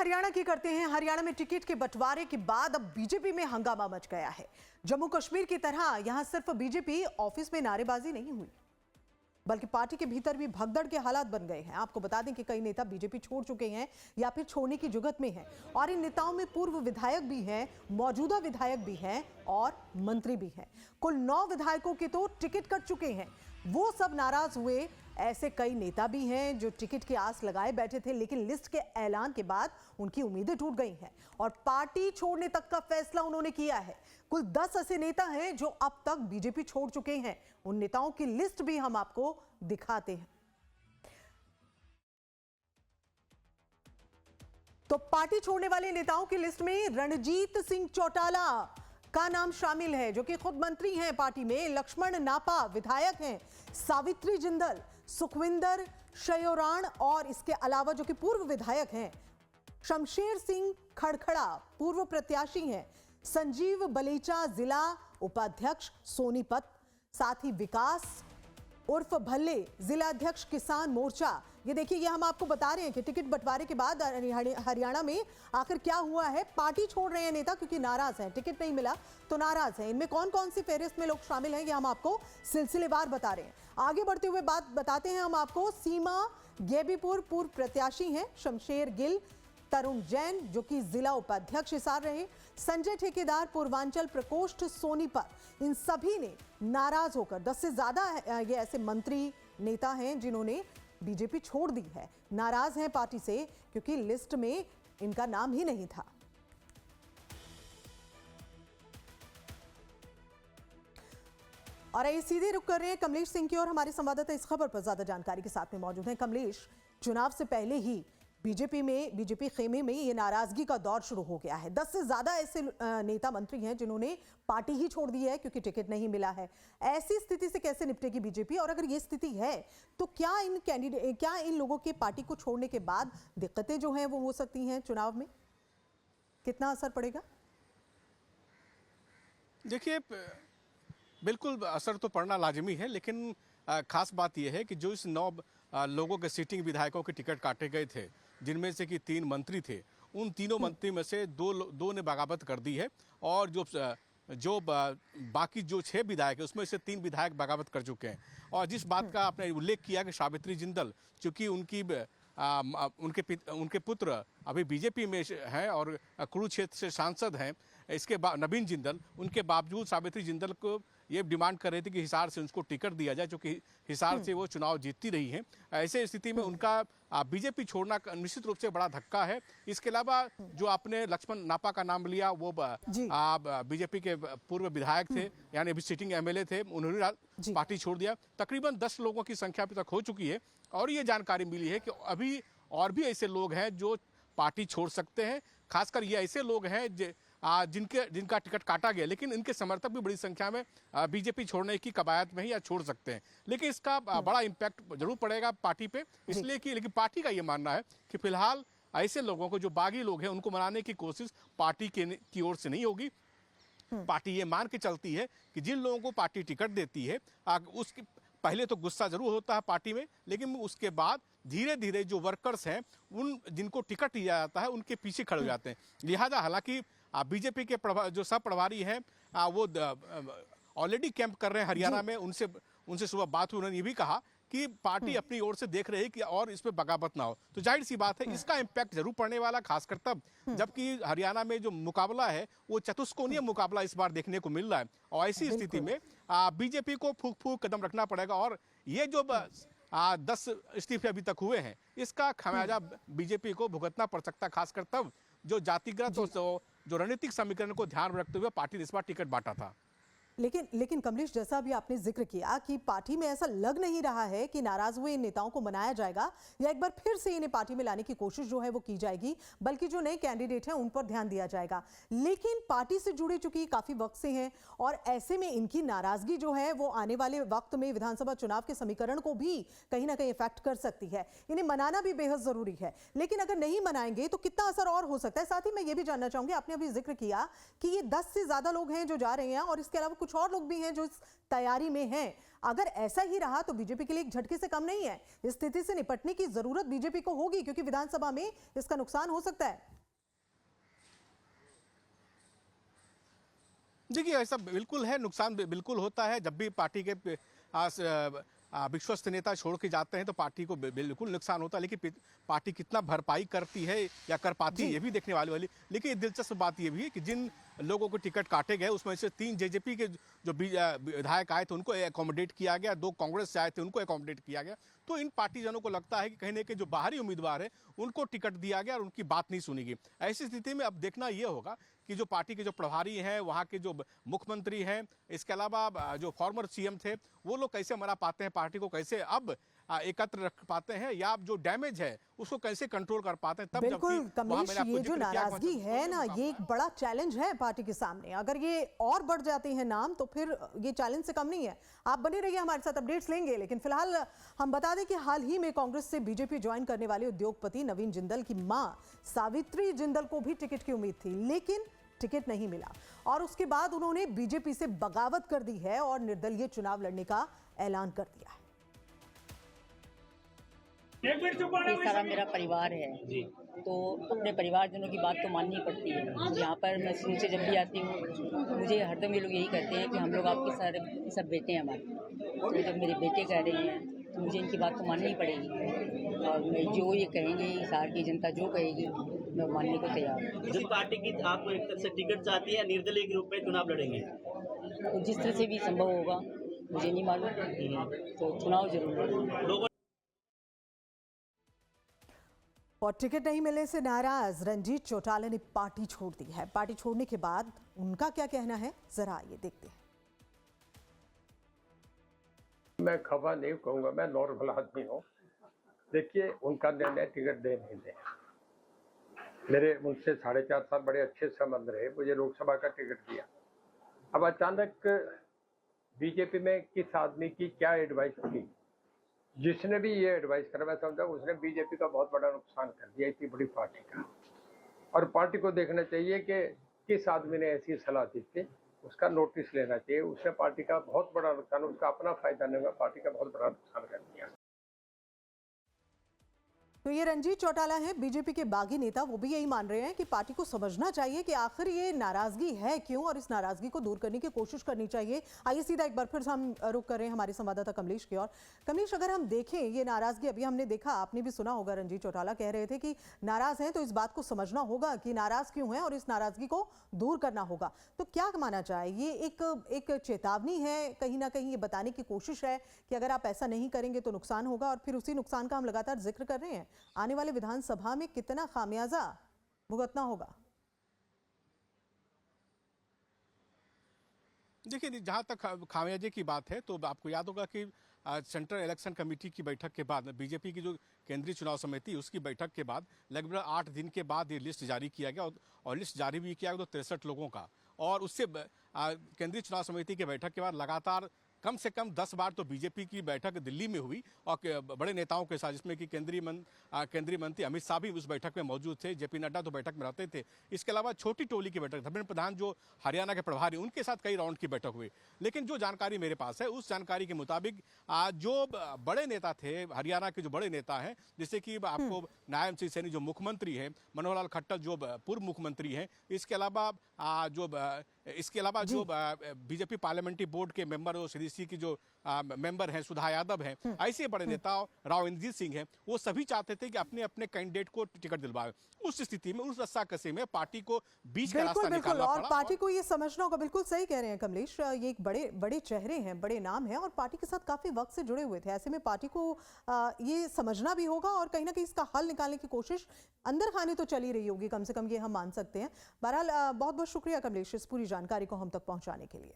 हरियाणा की करते हैं। हरियाणा में टिकट के बंटवारे के बाद अब बीजेपी में हंगामा मच गया है। जम्मू कश्मीर की तरह यहां सिर्फ बीजेपी ऑफिस में नारेबाजी नहीं हुई, बल्कि पार्टी के भीतर भी भगदड़ के हालात बन गए हैं। आपको बता दें कि कई नेता बीजेपी छोड़ चुके हैं या फिर छोड़ने की जुगत में हैं, और इन नेताओं में पूर्व विधायक भी हैं, मौजूदा विधायक भी हैं और मंत्री भी हैं। कुल 9 विधायकों के तो टिकट कट चुके हैं। वो सब नाराज हुए। ऐसे कई नेता भी हैं जो टिकट की आस लगाए बैठे थे, लेकिन लिस्ट के ऐलान के बाद उनकी उम्मीदें टूट गई हैं और पार्टी छोड़ने तक का फैसला उन्होंने किया है। कुल 10 ऐसे नेता हैं जो अब तक बीजेपी छोड़ चुके हैं। उन नेताओं की लिस्ट भी हम आपको दिखाते हैं। तो पार्टी छोड़ने वाले नेताओं की लिस्ट में रणजीत सिंह चौटाला का नाम शामिल है, जो कि खुद मंत्री हैं पार्टी में। लक्ष्मण नापा विधायक हैं। सावित्री जिंदल, सुखविंदर शयोराण और इसके अलावा जो कि पूर्व विधायक हैं, शमशेर सिंह खड़खड़ा पूर्व प्रत्याशी हैं। संजीव बलेचा जिला उपाध्यक्ष सोनीपत, साथ ही विकास उर्फ भल्ले जिला अध्यक्ष किसान मोर्चा। ये देखिए, ये हम आपको बता रहे हैं कि टिकट बंटवारे के बाद हरियाणा में आखिर क्या हुआ है। पार्टी छोड़ रहे हैं नेता क्योंकि नाराज हैं, टिकट नहीं मिला तो नाराज हैं। इनमें कौन कौन सी फेहरिस्त में लोग शामिल हैं, ये हम आपको सिलसिलेवार बता रहे हैं। आगे बढ़ते हुए बात बताते हैं हम आपको। सीमा गेबीपुर पूर्व प्रत्याशी हैं। शमशेर गिल, तरुण जैन जो कि जिला उपाध्यक्ष हिसार रहे, संजय ठेकेदार पूर्वांचल प्रकोष्ठ सोनीपत। इन सभी ने नाराज होकर 10 से ज्यादा ये ऐसे मंत्री नेता हैं जिन्होंने बीजेपी छोड़ दी है। नाराज हैं पार्टी से क्योंकि लिस्ट में इनका नाम ही नहीं था। और ये सीधे रुक कर रहे हैं कमलेश सिंह की और हमारे संवाददाता इस खबर पर ज्यादा जानकारी के साथ में मौजूद हैं। कमलेश, चुनाव से पहले ही बीजेपी खेमे में ये नाराजगी का दौर शुरू हो गया है। 10 से ज्यादा ऐसे नेता मंत्री हैं जिन्होंने पार्टी ही छोड़ दी है क्योंकि टिकट नहीं मिला है। ऐसी स्थिति से कैसे निपटेगी बीजेपी, और अगर ये स्थिति है तो क्या इन लोगों के पार्टी को छोड़ने के बाद दिक्कतें जो हैं वो हो सकती हैं चुनाव में? कितना असर पड़ेगा? देखिए, बिल्कुल असर तो पड़ना लाजमी है, लेकिन खास बात यह है कि जो इस 9 लोगों के सिटिंग विधायकों के टिकट काटे गए थे, जिनमें से कि 3 मंत्री थे, उन तीनों मंत्री में से दो ने बगावत कर दी है, और जो बाकी जो 6 विधायक है उसमें से 3 विधायक बगावत कर चुके हैं। और जिस बात का आपने उल्लेख किया कि सावित्री जिंदल, चूंकि उनके पुत्र अभी बीजेपी में हैं और कुरुक्षेत्र से सांसद हैं, इसके बाद नवीन जिंदल, उनके बावजूद सावित्री जिंदल को ये डिमांड कर रहे थे कि हिसार से उनको टिकट दिया जाए, जो कि हिसार से वो चुनाव जीतती रही हैं। ऐसे स्थिति में उनका बीजेपी छोड़ना निश्चित रूप से बड़ा धक्का है। इसके अलावा जो आपने लक्ष्मण नापा का नाम लिया, वो बीजेपी के पूर्व विधायक थे, यानी अभी सिटिंग एमएलए थे, उन्होंने पार्टी छोड़ दिया। तकरीबन 10 लोगों की संख्या अभी तक हो चुकी है, और ये जानकारी मिली है कि अभी और भी ऐसे लोग हैं जो पार्टी छोड़ सकते हैं। खासकर ये ऐसे लोग हैं जिनका टिकट काटा गया, लेकिन इनके समर्थक भी बड़ी संख्या में बीजेपी छोड़ने की कवायद में ही या छोड़ सकते हैं। लेकिन इसका बड़ा इम्पैक्ट जरूर पड़ेगा पार्टी पे, इसलिए कि लेकिन पार्टी का ये मानना है कि फिलहाल ऐसे लोगों को, जो बागी लोग हैं, उनको मनाने की कोशिश पार्टी की ओर से नहीं होगी। पार्टी ये मान के चलती है कि जिन लोगों को पार्टी टिकट देती है, उसकी पहले तो गुस्सा जरूर होता है पार्टी में, लेकिन उसके बाद धीरे धीरे जो वर्कर्स हैं, जिनको टिकट दिया जाता है, उनके पीछे खड़े हो जाते हैं। लिहाजा हालांकि बीजेपी के जो सब प्रभारी हैं, वो ऑलरेडी कैंप कर रहे हैं हरियाणा में। उनसे सुबह बात हुई, उन्होंने ये भी कहा कि पार्टी अपनी ओर से देख रही है कि और इसमें बगावत ना हो। तो जाहिर सी बात है इसका इम्पैक्ट जरूर पड़ने वाला, खासकर तब जबकि हरियाणा में जो मुकाबला है वो चतुष्कोणीय मुकाबला इस बार देखने को मिल रहा है। और ऐसी स्थिति में बीजेपी को फूक फूक कदम रखना पड़ेगा, और ये जो 10 इस्तीफे अभी तक हुए हैं, इसका खमियाजा बीजेपी को भुगतना पड़ सकता है, खासकर तब जो जातिगत और जो रणनीतिक समीकरण को ध्यान में रखते हुए पार्टी ने इस बार टिकट बांटा था। लेकिन कमलेश, जैसा अभी आपने जिक्र किया कि पार्टी में ऐसा लग नहीं रहा है कि नाराज हुए इन नेताओं को मनाया जाएगा या एक बार फिर से इन्हें पार्टी में लाने की कोशिश जो है वो की जाएगी, बल्कि जो नए कैंडिडेट हैं उन पर ध्यान दिया जाएगा। लेकिन पार्टी से जुड़ी चुकी काफी वक्त से हैं, और ऐसे में इनकी नाराजगी जो है वो आने वाले वक्त में विधानसभा चुनाव के समीकरण को भी कहीं ना कहीं इफेक्ट कर सकती है। इन्हें मनाना भी बेहद जरूरी है, लेकिन अगर नहीं मनाएंगे तो कितना असर और हो सकता है। साथ ही मैं ये भी जानना चाहूंगी, आपने अभी जिक्र किया कि ये 10 से ज्यादा लोग हैं जो जा रहे हैं, और इसके अलावा कुछ और लोग भी हैं जो इस तैयारी में हैं। अगर ऐसा ही रहा तो बीजेपी के लिए एक झटके से कम नहीं है। इस स्थिति से निपटने की जरूरत बीजेपी को होगी, क्योंकि विधानसभा में इसका नुकसान हो सकता है। देखिए ऐसा बिल्कुल है, नुकसान बिल्कुल होता है। जब भी पार्टी के विश्वस्त नेता छोड़ के जाते हैं तो पार्टी को बिल्कुल नुकसान होता है, लेकिन पार्टी कितना भरपाई करती है या कर पाती है ये भी देखने वाली। लेकिन दिलचस्प बात ये भी है कि जिन लोगों को टिकट काटे गए उसमें से 3 जेजेपी के जो विधायक आए थे उनको एकोमोडेट किया गया, 2 कांग्रेस से आए थे उनको एकोमोडेट किया गया। तो इन पार्टीजनों को लगता है कि कहीं ना कहीं जो बाहरी उम्मीदवार है उनको टिकट दिया गया और उनकी बात नहीं सुनी गई। ऐसी स्थिति में अब देखना ये होगा कि जो पार्टी के जो प्रभारी हैं, वहाँ के जो मुख्यमंत्री हैं, इसके अलावा जो फॉर्मर सीएम थे, वो लोग कैसे मना पाते हैं पार्टी को, कैसे अब एकत्र रख पाते हैं, या जो डैमेज है उसको कैसे कंट्रोल कर पाते हैं। तब बिल्कुल कमलेश, ये जो नाराजगी है ना, ये एक बड़ा चैलेंज है पार्टी के सामने। अगर ये और बढ़ जाते हैं नाम तो फिर ये चैलेंज से कम नहीं है। आप बने रहिए, हमारे साथ अपडेट्स लेंगे। लेकिन फिलहाल हम बता दें कि हाल ही में कांग्रेस से बीजेपी ज्वाइन करने वाले उद्योगपति नवीन जिंदल की मां सावित्री जिंदल को भी टिकट की उम्मीद थी, लेकिन टिकट नहीं मिला और उसके बाद उन्होंने बीजेपी से बगावत कर दी है और निर्दलीय चुनाव लड़ने का ऐलान कर दिया है। ये सारा मेरा परिवार है जी, तो अपने परिवारजनों की बात तो माननी पड़ती है। यहाँ पर मैं शुरू से जब भी आती हूँ मुझे हरदम ये लोग यही कहते हैं कि हम लोग आपके सारे सब बेटे हैं हमारे, तो जब मेरे बेटे कह रहे हैं तो मुझे इनकी बात तो माननी पड़ेगी और मैं जो ये कहेंगे, हिसार की जनता जो कहेगी मैं मानने को तैयार हूँ। जिस पार्टी की आपको एक तरह से टिकट चाहती है, निर्दलीय के रूप में चुनाव लड़ेंगे? तो जिस तरह से भी संभव होगा, मुझे नहीं मालूम, तो चुनाव जरूर लड़ेंगे। और टिकट नहीं मिलने से नाराज रणजीत चौटाला ने पार्टी छोड़ दी है। पार्टी छोड़ने के बाद उनका क्या कहना है, जरा ये देखते हैं। मैं खफा नहीं कहूंगा, मैं नॉर्मल आदमी हूँ। देखिए, उनका निर्णय टिकट दे नहीं दे, मेरे उनसे 4.5 साल बड़े अच्छे संबंध रहे, मुझे लोकसभा का टिकट दिया। अब अचानक बीजेपी में किस आदमी की क्या एडवाइस थी, जिसने भी ये एडवाइस करा, मैं समझा उसने बीजेपी का बहुत बड़ा नुकसान कर दिया इतनी बड़ी पार्टी का। और पार्टी को देखना चाहिए कि किस आदमी ने ऐसी सलाह दी थी, उसका नोटिस लेना चाहिए। उसने पार्टी का बहुत बड़ा नुकसान, उसका अपना फायदा नहीं हुआ, पार्टी का बहुत बड़ा नुकसान कर दिया। तो ये रणजीत चौटाला हैं, बीजेपी के बागी नेता। वो भी यही मान रहे हैं कि पार्टी को समझना चाहिए कि आखिर ये नाराजगी है क्यों और इस नाराजगी को दूर करने की कोशिश करनी चाहिए। आइए सीधा एक बार फिर से हम रुक कर रहे हैं हमारे संवाददाता कमलेश की ओर। कमलेश, अगर हम देखें ये नाराजगी, अभी हमने देखा, आपने भी सुना होगा, रणजीत चौटाला कह रहे थे कि नाराज हैं तो इस बात को समझना होगा कि नाराज क्यों है और इस नाराजगी को दूर करना होगा। तो क्या माना जाए, ये एक चेतावनी है, कहीं ना कहीं ये बताने की कोशिश है कि अगर आप ऐसा नहीं करेंगे तो नुकसान होगा, और फिर उसी नुकसान का हम लगातार जिक्र कर रहे हैं। आने वाले विधानसभा में कितना खामियाजा भुगतना होगा? देखिए, जहां तक खामियाजे की बात है तो आपको याद होगा कि सेंट्रल इलेक्शन कमेटी की बैठक के बाद, बीजेपी की जो केंद्रीय चुनाव समिति उसकी बैठक के बाद लगभग 8 दिन के बाद ये लिस्ट जारी किया गया और लिस्ट जारी भी किया गया तो 63 लोगों का। और उससे केंद्रीय चुनाव समिति की बैठक के बाद लगातार कम से कम 10 बार तो बीजेपी की बैठक दिल्ली में हुई और बड़े नेताओं के साथ, जिसमें कि केंद्रीय मंत्री अमित शाह भी उस बैठक में मौजूद थे, जेपी नड्डा तो बैठक में रहते थे। इसके अलावा छोटी टोली की बैठक, धर्मेंद्र प्रधान जो हरियाणा के प्रभारी, उनके साथ कई राउंड की बैठक हुई। लेकिन जो जानकारी मेरे पास है, उस जानकारी के मुताबिक जो बड़े नेता थे, हरियाणा के जो बड़े नेता हैं, जैसे कि आपको नायब सिंह सैनी जो मुख्यमंत्री हैं, मनोहर लाल खट्टर जो पूर्व मुख्यमंत्री हैं, इसके अलावा जो बीजेपी पार्लियामेंट्री बोर्ड के मेंबर, सीडीसी की जो मेंबर हैं, सुधा यादव हैं, ऐसे बड़े नेता राव इंद्रजीत सिंह हैं, वो सभी चाहते थे कि अपने अपने कैंडिडेट को टिकट दिलवाए। उस स्थिति में, उस रस्साकसी में पार्टी को बीच का रास्ता निकालना पड़ा। और पार्टी को ये समझना होगा, बिल्कुल सही कह रहे हैं कमलेश, ये एक बड़े चेहरे हैं, बड़े नाम हैं और पार्टी के साथ काफी वक्त से जुड़े हुए थे। ऐसे में पार्टी को ये समझना भी होगा और कहीं ना कहीं इसका हल निकालने की कोशिश अंदर खाने तो चली रही होगी, कम से कम ये हम मान सकते हैं। बहरहाल बहुत बहुत शुक्रिया कमलेश इस पूरी जानकारी को हम तक पहुंचाने के लिए।